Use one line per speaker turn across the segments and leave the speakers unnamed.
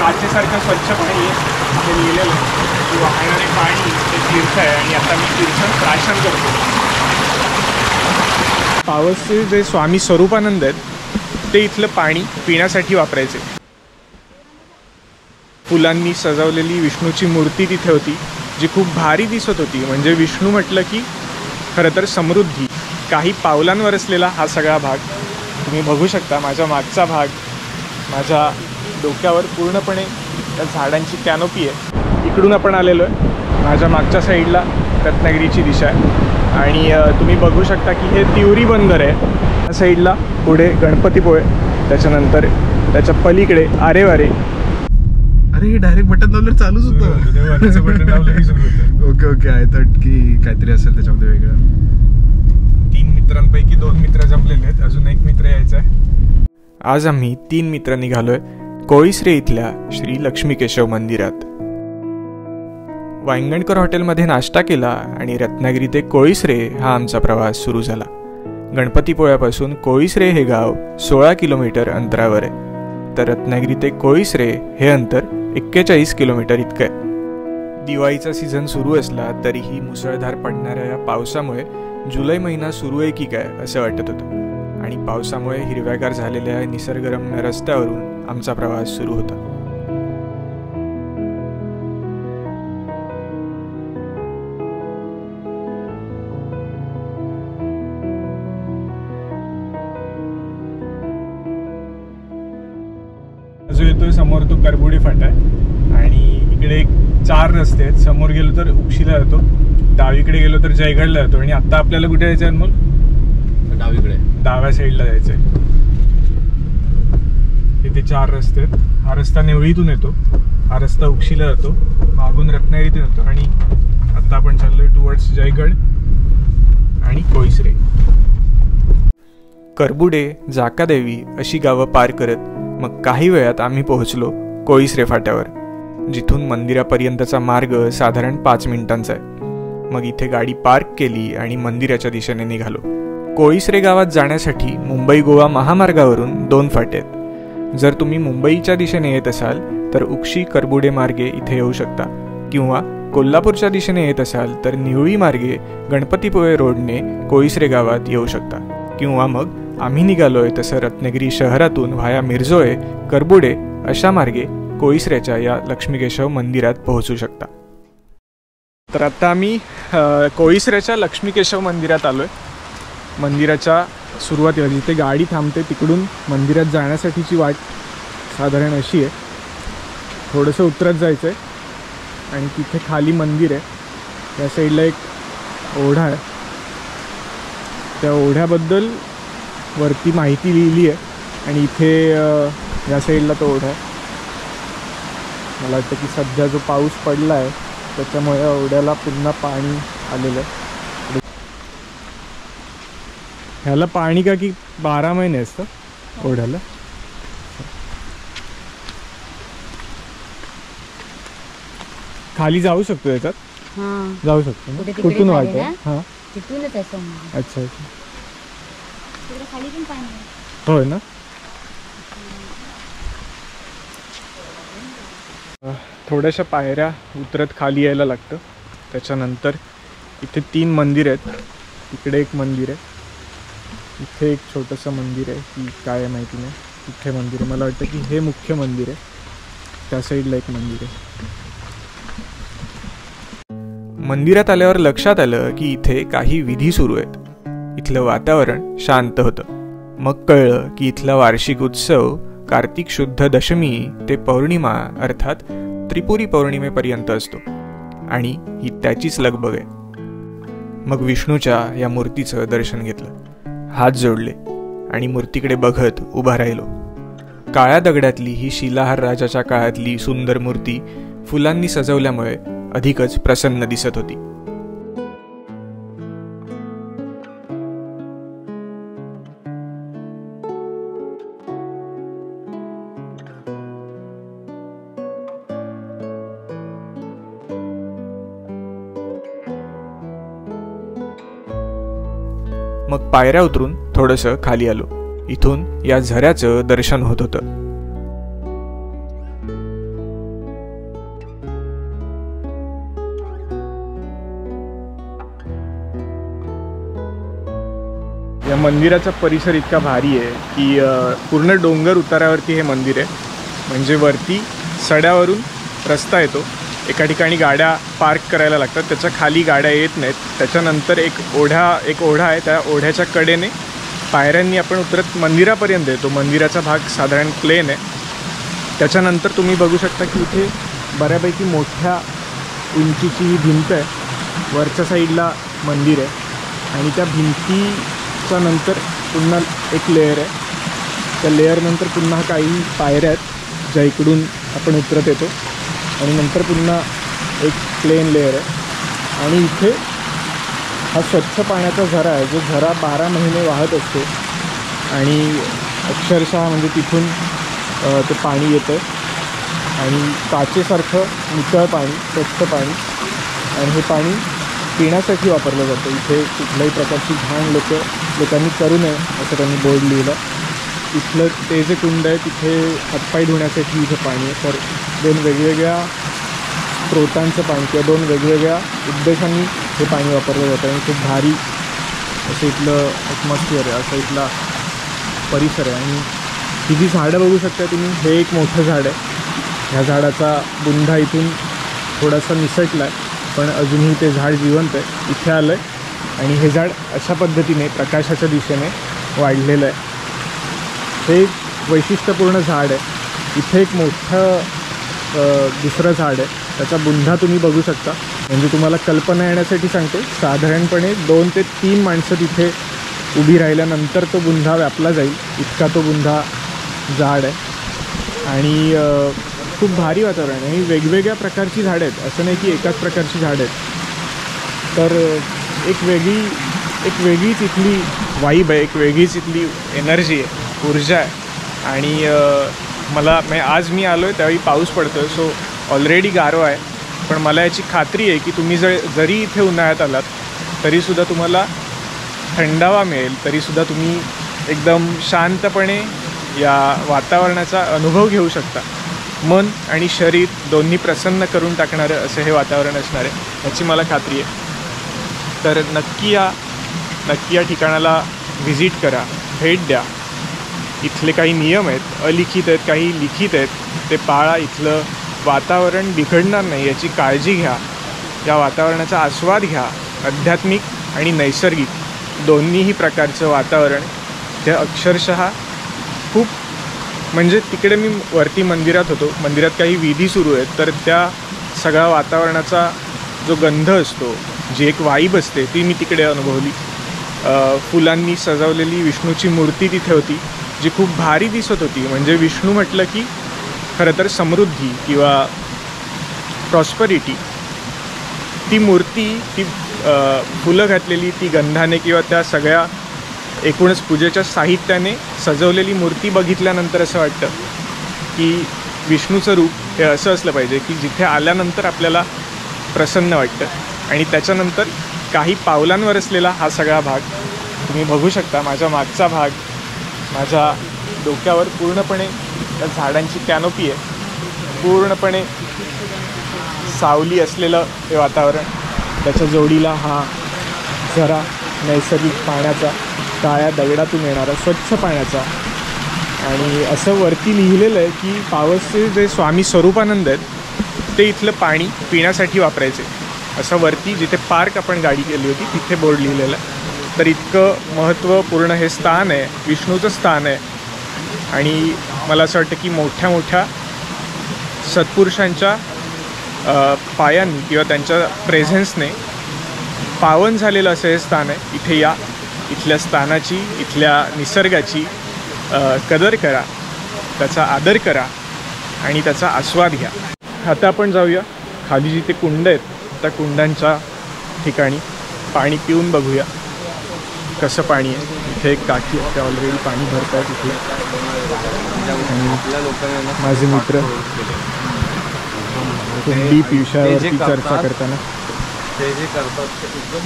काचेसारखं स्वच्छ पाणी आहे लिहिलेलं की वाहणारे पाणी ते तीर्थ आहे आणि आता मी तीर्थ प्राशन करतो. पावसचे जे स्वामी स्वरूपानंद आहेत ते इथलं पाणी पिण्यासाठी वापरायचे. फुलांनी सजवलेली विष्णूची मूर्ती तिथे होती जी खूप भारी दिसत होती. म्हणजे विष्णू म्हटलं की खरं तर समृद्धी. काही पावलांवर असलेला हा सगळा भाग तुम्ही बघू शकता. माझ्या मागचा भाग, माझ्या डोक्यावर पूर्णपणे त्या झाडांची कॅनोपी आहे. इकडून आपण आलेलो आहे. माझ्या मागच्या साईडला रत्नागिरीची दिशा आहे आणि तुम्ही बघू शकता की हे तिवरी बंदर आहे. या साईडला पुढे गणपतीपुळे, त्याच्यानंतर त्याच्या पलीकडे आरेवारे.
अरे डायरेक्ट बटन दाबल्यावर चालूच होतं.
बटन दाबलं की सुरू होतं.
Okay okay. आय थॉट की काहीतरी असेल त्याच्यामध्ये वेगळं.
3 मित्रांपैकी 2 मित्र जमलेले आहेत, अजून 1 मित्र यायचा आहे. आज आम्ही 3 मित्र निघालोय कोळीसरे इथल्या श्री लक्ष्मी केशव मंदिरात. वांगणकर हॉटेलमध्ये नाश्ता केला आणि रत्नागिरी ते कोळीसरे हा आमचा प्रवास सुरू झाला. गणपतीपुळ्यापासून कोळीसरे हे गाव 16 किलोमीटर अंतरावर आहे, तर रत्नागिरी ते कोळीसरे हे अंतर 41 किलोमीटर इतकं आहे. दिवाळीचा सीझन सुरू असला तरीही मुसळधार पडणाऱ्या या पावसामुळे जुलै महिना सुरू आहे की काय असं वाटत होतं आणि पावसामुळे हिरव्यागार झालेल्या निसर्गरम्य रस्त्यावरून आमचा प्रवास सुरू होता. जो येतोय समोर तो करबुडे फाटा आहे आणि इकडे 4 रस्ते आहेत. समोर गेलो तर उक्षीला जातो, डावीकडे गेलो तर जयगडला जातो आणि आता आपल्याला कुठे जायचं आहे अनमोल?
डावीकडे,
डाव्या साईडला जायचंय. इथे 4 रस्ते आहेत. हा रस्ता नेवळीतून येतो, हा रस्ता उक्षीला जातो, मागून रत्नागिरीतून येतो आणि आता आपण चाललोय टुवर्ड्स जयगड आणि कोळीसरे. करबुडे, जाकादेवी अशी गावं पार करत मग काही वेळात आम्ही पोहोचलो कोळीसरे फाट्यावर, जिथून मंदिरापर्यंतचा मार्ग साधारण 5 मिनिटांचा आहे. मग इथे गाडी पार्क केली आणि मंदिराच्या दिशेने निघालो. कोळीसरे गावात जाण्यासाठी मुंबई गोवा महामार्गावरून 2 फाटे आहेत. जर तुम्ही मुंबईच्या दिशेने येत असाल तर उक्षी करबुडे मार्गे इथे येऊ शकता, किंवा कोल्हापूरच्या दिशेने येत असाल तर निवळी मार्गे गणपतीपुळे रोडने कोळीसरे गावात येऊ शकता, किंवा मग आम्ही निघालोय तसं रत्नागिरी शहरातून व्हाया मिरजोळे, करबुडे अशा मार्गे कोळीसऱ्याच्या या लक्ष्मीकेशव मंदिरात पोहोचू शकता. तर आता आम्ही कोळीसऱ्याच्या लक्ष्मीकेशव मंदिरात आलोय. मंदिराच्या सुरुवातीला जिथे गाडी थांबते तिकडून मंदिरात जाण्यासाठीची वाट साधारण अशी आहे. थोडंसं उतरत जायचं आहे आणि तिथे खाली मंदिर आहे. त्या साईडला एक ओढा आहे. त्या ओढ्याबद्दल वरती माहिती लिहिली आहे आणि इथे या साईडला तो ओढा आहे. मला वाटतं की सध्या जो पाऊस पडला आहे त्याच्यामुळे या ओढ्याला पुन्हा पाणी आलेलं आहे. ह्याला पाणी का की 12 महिने असतं ओढ्याला. खाली जाऊ शकतो याच्यात? जाऊ शकतो. कुठून वाटतं? हां, अच्छा अच्छा. होय ना. थोड्याशा पायऱ्या उतरत खाली यायला लागतं. त्याच्यानंतर इथे 3 मंदिर आहेत. इकडे एक मंदिर आहे, इथे एक छोटंसं मंदिर आहे की काय आहे माहिती नाही. इथे मंदिर आहे, मला वाटतं की हे मुख्य मंदिर आहे. त्या साईडला एक मंदिर आहे. मंदिरात आल्यावर लक्षात आलं की इथे काही विधी सुरू आहेत. इथलं वातावरण शांत होतं. मग कळलं की इथला वार्षिक उत्सव कार्तिक शुद्ध दशमी ते पौर्णिमा अर्थात त्रिपुरी पौर्णिमेपर्यंत असतो आणि ही त्याचीच लगबग आहे. मग विष्णूच्या या मूर्तीचं दर्शन घेतलं, हात जोडले आणि मूर्तीकडे बघत उभा राहिलो. काळ्या दगडातली ही शिलाहार राजाच्या काळातली सुंदर मूर्ती फुलांनी सजवल्यामुळे अधिकच प्रसन्न दिसत होती. मग पायऱ्या उतरून थोडंसं खाली आलो. इथून या झऱ्याचं दर्शन होत होतं. या मंदिराचा परिसर इतका भारी आहे की पूर्ण डोंगर उतारावरती हे मंदिर आहे. म्हणजे वरती सड्यावरून रस्ता येतो, एका ठिकाणी गाड्या पार्क करायला लागतात, त्याच्या खाली गाड्या येत नाहीत. त्याच्यानंतर एक ओढा आहे, त्या ओढ्याच्या कडेने पायऱ्यांनी आपण उतरत मंदिरापर्यंत येतो. मंदिराचा भाग साधारण प्लेन आहे. त्याच्यानंतर तुम्ही बघू शकता की इथे बऱ्यापैकी मोठ्या उंचीची ही भिंत आहे. वरच्या साईडला मंदिर आहे आणि त्या भिंतीच्या नंतर पुन्हा एक लेअर आहे. त्या लेअरनंतर पुन्हा काही पायऱ्या आहेत ज्या इकडून आपण उतरत येतो आणि नंतर पुन्हा एक प्लेन लेअर आहे. आणि इथे हा स्वच्छ पाण्याचा झरा आहे, जो झरा 12 महिने वाहत असतो आणि अक्षरशः म्हणजे तिथून ते पाणी येतं आणि काचेसारखं नितळ पाणी, स्वच्छ पाणी. आणि हे पाणी पिण्यासाठी वापरलं जातं. इथे कुठल्याही प्रकारची घाण लोकांनी करू नये असं त्यांनी बोर्ड लिहिलं. इथलं ते जे कुंड आहे तिथे हातपाय धुण्यासाठी इथे पाणी आहे. तर 2 वेगवेगळ्या स्रोतांचं पाणी किंवा 2 वेगवेगळ्या उद्देशांनी हे पाणी वापरलं जातं. आणि खूप भारी असं इथलं ॲटमॉस्फिअर आहे, असं इथला परिसर आहे. आणि ही जी झाडं बघू शकता तुम्ही, हे एक मोठं झाड आहे. ह्या झाडाचा बुंधा इथून थोडासा निसटला आहे, पण अजूनही ते झाड जिवंत आहे. इथे आलं आहे आणि हे झाड अशा पद्धतीने प्रकाशाच्या दिशेने वाढलेलं आहे. हे एक वैशिष्ट्यपूर्ण झाड आहे. इथे एक मोठं दुसरं झाड आहे, त्याचा बुंधा तुम्ही बघू शकता. म्हणजे तुम्हाला कल्पना येण्यासाठी सांगते, साधारणपणे 2 ते 3 माणसं तिथे उभी राहिल्यानंतर तो बुंधा व्यापला जाईल, इतका तो बुंधा झाड आहे. आणि खूप भारी वातावरण आहे. ही वेगवेगळ्या प्रकारची झाडं आहेत, असं नाही की एकाच प्रकारची झाडं आहेत. तर एक वेगळीच इथली वाईब आहे, एक वेगळीच इथली एनर्जी आहे, ऊर्जा आहे. आणि आज मी आलो आहे त्यावेळी पाऊस पडतो आहे, सो ऑलरेडी गारवा आहे. पण मला याची खात्री आहे की तुम्ही जरी इथे उन्हाळ्यात आलात तरीसुद्धा तुम्हाला थंडावा मिळेल, तरीसुद्धा तुम्ही एकदम शांतपणे या वातावरणाचा अनुभव घेऊ शकता. मन आणि शरीर दोन्ही प्रसन्न करून टाकणारं असं हे वातावरण असणार आहे, याची मला खात्री आहे. तर नक्की या ठिकाणाला व्हिजिट करा, भेट द्या. इथले काही नियम आहेत, अलिखित आहेत, काही लिखित आहेत, ते पाळा. इथलं वातावरण बिघडणार नाही याची काळजी घ्या. या वातावरणाचा आस्वाद घ्या. आध्यात्मिक आणि नैसर्गिक दोन्हीही प्रकारचं वातावरण ते अक्षरशः खूप, म्हणजे तिकडे मी वरती मंदिरात होतो, मंदिरात काही विधी सुरू आहेत, तर त्या सगळ्या वातावरणाचा जो गंध असतो, जी एक वाईब असते, ती मी तिकडे अनुभवली. फुलांनी सजवलेली विष्णूची मूर्ती तिथे होती, जी खूप भारी दिसत होती. म्हणजे विष्णू म्हटलं की खरं तर समृद्धी किंवा प्रॉस्परिटी. ती मूर्ती, ती फुलं घातलेली, ती गंधाने किंवा त्या सगळ्या एकूणच पूजेच्या साहित्याने सजवलेली मूर्ती बघितल्यानंतर असं वाटतं की विष्णूचं रूप हे असं असलं पाहिजे की जिथे आल्यानंतर आपल्याला प्रसन्न वाटतं. आणि त्याच्यानंतर काही पावलांवर असलेला हा सगळा भाग तुम्ही बघू शकता. माझ्या मागचा भाग, माझ्या डोक्यावर पूर्णपणे त्या झाडांची कॅनोपी आहे, पूर्णपणे सावली असलेलं हे वातावरण. त्याच्या जोडीला हा झरा, नैसर्गिक पाण्याचा, काळ्या दगडातून येणारा स्वच्छ पाण्याचा. आणि असं वरती लिहिलेलं आहे की पावसचे जे स्वामी स्वरूपानंद आहेत ते इथलं पाणी पिण्यासाठी वापरायचे, असं वरती जिथे पार्क आपण गाडी केली होती तिथे बोर्ड लिहिलेलं आहे. तर इतकं महत्त्वपूर्ण हे स्थान आहे, विष्णूचं स्थान आहे. आणि मला असं वाटतं की मोठ्या मोठ्या सत्पुरुषांच्या पायांनी किंवा त्यांच्या प्रेझेन्सने पावन झालेलं असं हे स्थान आहे. इथे या, इथल्या स्थानाची, इथल्या निसर्गाची कदर करा, त्याचा आदर करा आणि त्याचा आस्वाद घ्या. आता आपण जाऊया खाली जिथे कुंड आहेत त्या कुंडांच्या ठिकाणी, पाणी पिऊन बघूया कसं पाणी आहे. इथे एक काकी आहे, त्या ऑलरेडी पाणी भरत आहेत इथे. आणि माझे मित्र खूप डीप विषयावरती चर्चा करताना.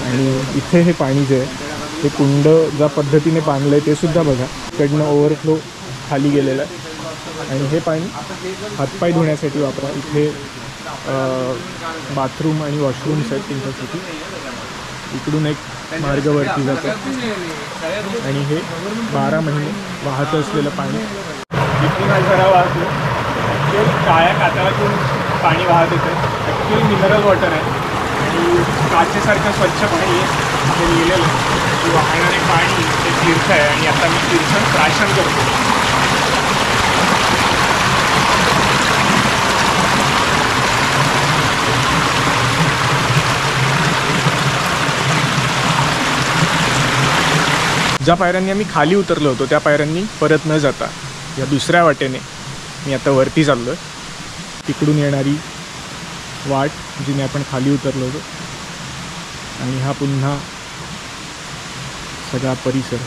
आणि इथे हे पाणी जे आहे ते कुंड ज्या पद्धतीने बांधलं आहे ते सुद्धा बघा, इकडनं ओव्हरफ्लो खाली गेलेलं आहे. आणि हे पाणी हातपाय धुण्यासाठी वापरा. इथे बाथरूम आणि वॉशरूम्स आहेत तुमच्यासाठी. इकडून एक मार्गावरती जातो आणि हे 12 महिने वाहत असलेलं पाणी इथून जरा वाहतो. काळ्या कातळातून पाणी वाहत येतं. ॲक्च्युअली मिनरल वॉटर आहे आणि काचेसारखं स्वच्छ पाणी आहे. हे लिहिलेलं की वाहणारे पाणी ते तीर्थ आहे आणि आता मी तीर्थ प्राशन करतो. ज्या पायऱ्यांनी आम्ही खाली उतरलो होतो त्या पायऱ्यांनी परत न जाता या दुसऱ्या वाटेने मी आता वरती चाललो आहे. तिकडून येणारी वाट जिने आपण खाली उतरलो होतो आणि हा पुन्हा सगळा परिसर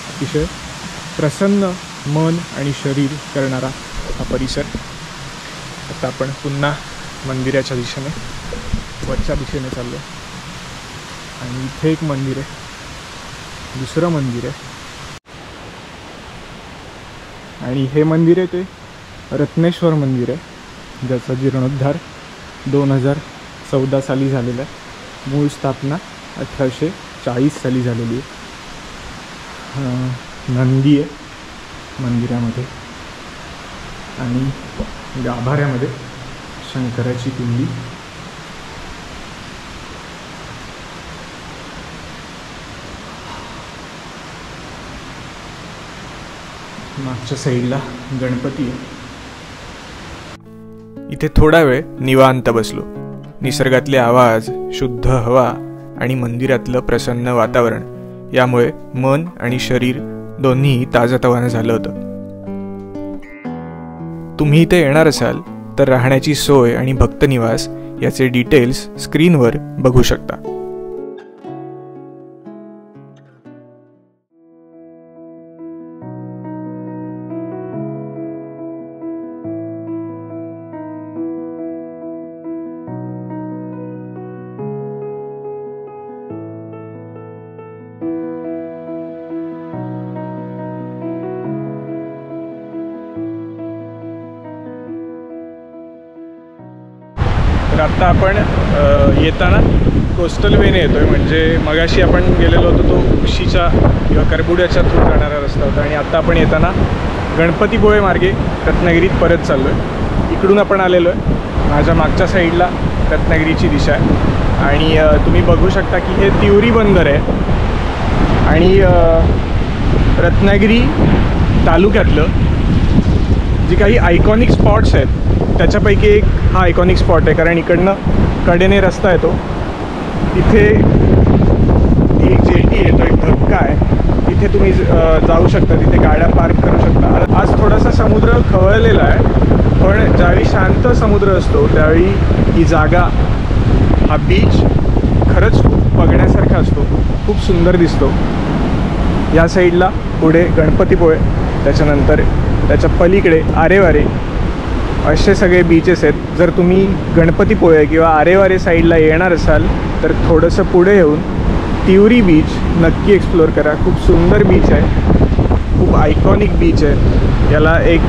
अतिशय प्रसन्न मन आणि शरीर करणारा हा परिसर. आता आपण पुन्हा मंदिराच्या दिशेने वरच्या दिशेने चाललो आणि इथे एक मंदिर आहे, दुसरं मंदिर आहे आणि हे मंदिर आहे ते रत्नेश्वर मंदिर आहे ज्याचा जीर्णोद्धार 2014 साली झालेला आहे. मूळ स्थापना 1840 साली झालेली आहे. नंदी आहे मंदिरामध्ये आणि गाभाऱ्यामध्ये शंकराची पिंडी. मागच्या साईडला गणपती आहे. इथे थोडा वेळ निवांत बसलो. निसर्गातले आवाज, शुद्ध हवा आणि मंदिरातलं प्रसन्न वातावरण यामुळे मन आणि शरीर दोन्ही ताजतवानं झालं होतं. तुम्ही इथे येणार असाल तर राहण्याची सोय आणि भक्तनिवास याचे डिटेल्स स्क्रीनवर बघू शकता. तर आत्ता आपण येताना कोस्टल वेने येतोय. म्हणजे मगाशी आपण गेलेलो होतो तो उशीच्या किंवा करबुड्याच्या थ्रू जाणारा रस्ता होता आणि आत्ता आपण येताना गणपतीपुळे मार्गे रत्नागिरीत परत चाललो आहे. इकडून आपण आलेलो आहे. माझ्या मागच्या साईडला रत्नागिरीची दिशा आहे आणि तुम्ही बघू शकता की हे तिवरी बंदर आहे आणि रत्नागिरी तालुक्यातलं जी काही आयकॉनिक स्पॉट्स आहेत त्याच्यापैकी एक हा आयकॉनिक स्पॉट आहे. कारण इकडनं कडेने रस्ता येतो, तिथे एक जेटी आहे, तो एक धक्का आहे, तिथे तुम्ही जाऊ शकता, तिथे गाड्या पार्क करू शकता. आज थोडासा समुद्र खवळलेला आहे पण ज्यावेळी शांत समुद्र असतो त्यावेळी ही जागा, हा बीच खरंच खूप बघण्यासारखा असतो, खूप सुंदर दिसतो. या साईडला पुढे गणपतीपुळे, त्याच्यानंतर त्याच्या पलीकडे आरेवारे असे सगळे बीचेस आहेत. जर तुम्ही गणपतीपुळे किंवा आरेवारे साईडला येणार असाल तर थोडंसं पुढे येऊन तिवरी बीच नक्की एक्सप्लोअर करा. खूप सुंदर बीच आहे, खूप आयकॉनिक बीच आहे. याला एक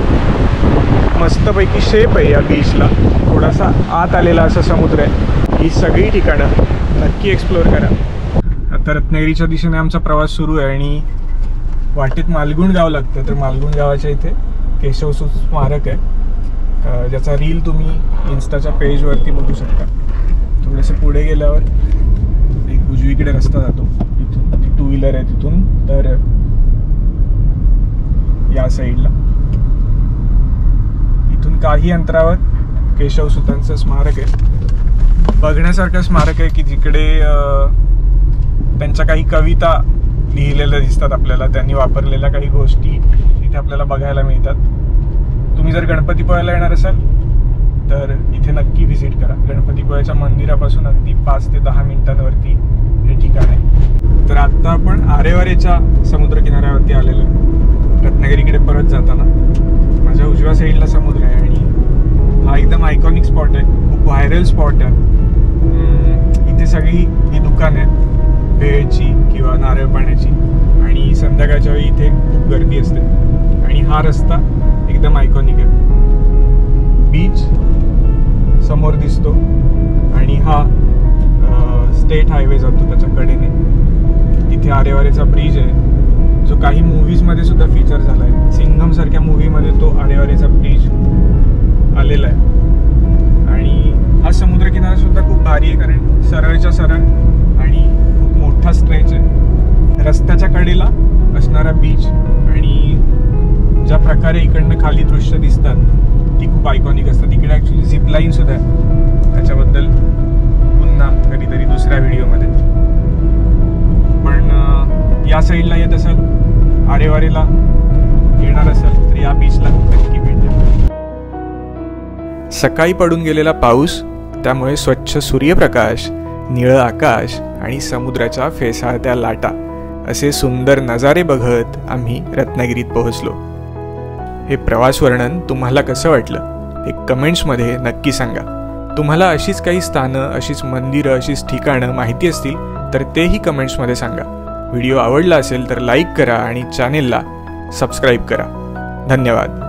मस्तपैकी शेप आहे या बीचला, थोडासा आत आलेला असा समुद्र आहे. ही सगळी ठिकाणं नक्की एक्सप्लोअर करा. आता रत्नागिरीच्या दिशेने आमचा प्रवास सुरू आहे आणि वाटेत मालगुण गाव लागतं. तर मालगुण गावाच्या इथे केशवसूत स्मारक आहे ज्याचा रील तुम्ही इन्स्टाच्या पेजवरती बघू शकता. थोडेसे पुढे गेल्यावर एक उजवीकडे रस्ता जातो, इथून 2 व्हीलर आहे तिथून, तर या साईडला इथून काही अंतरावर केशवसूतांचं स्मारक आहे. बघण्यासारखं स्मारक आहे की जिकडे त्यांच्या काही कविता लिहिलेल्या दिसतात आपल्याला, त्यांनी वापरलेल्या काही गोष्टी इथे आपल्याला बघायला मिळतात. तुम्ही जर गणपतीपुळ्याला येणार असाल तर इथे नक्की व्हिजिट करा. गणपतीपुळ्याच्या मंदिरापासून अगदी 5 ते 10 मिनिटांवरती हे ठिकाण आहे. तर आत्ता आपण आरेवारेच्या समुद्रकिनाऱ्यावरती आलेलो आहे. रत्नागिरीकडे परत जाताना माझ्या उजव्या साईडला समुद्र आहे आणि हा एकदम आयकॉनिक स्पॉट आहे, खूप व्हायरल स्पॉट आहे. इथे सगळी ही दुकानं आहेत भेळची किंवा नारळ पाण्याची आणि संध्याकाळच्या वेळी इथे खूप गर्दी असते. आणि हा रस्ता एकदम आयकॉनिक आहे. बीच समोर दिसतो आणि हा स्टेट हायवे जातो त्याच्या कडेने. तिथे आरेवारेचा ब्रिज आहे जो काही मूवीजमध्ये सुद्धा फीचर झाला आहे. सिंघम सारख्या मूवीमध्ये तो आरेवारेचा ब्रिज आलेला आहे. आणि हा समुद्रकिनारा सुद्धा खूप भारी आहे कारण सरळच्या सरळ आणि खूप मोठा स्ट्रेच आहे. रस्त्याच्या कडेला असणारा बीच आणि ज्या प्रकारे इकडनं खाली दृश्य दिसतात ती खूप आयकॉनिक असतात. इकडे ॲक्च्युली झिपलाईन सुद्धा आहे. त्याच्याबद्दल पुन्हा कधीतरी दुसऱ्या व्हिडिओमध्ये. पण या साईडला येत असाल, आरेवारेला येणार असाल तर या बीचला नक्की भेट द्या. सकाळी पडून गेलेला पाऊस, त्यामुळे स्वच्छ सूर्यप्रकाश, निळं आकाश आणि समुद्राच्या फेसाळत्या लाटा असे सुंदर नजारे बघत आम्ही रत्नागिरीत पोहोचलो. हे प्रवास वर्णन तुम्हाला कसं वाटलं हे कमेंट्समध्ये नक्की सांगा. तुम्हाला अशीच काही स्थानं, अशीच मंदिरं, अशीच ठिकाणं माहिती असतील तर तेही कमेंट्समध्ये सांगा. व्हिडिओ आवडला असेल तर लाईक करा आणि चॅनेलला सबस्क्राईब करा. धन्यवाद.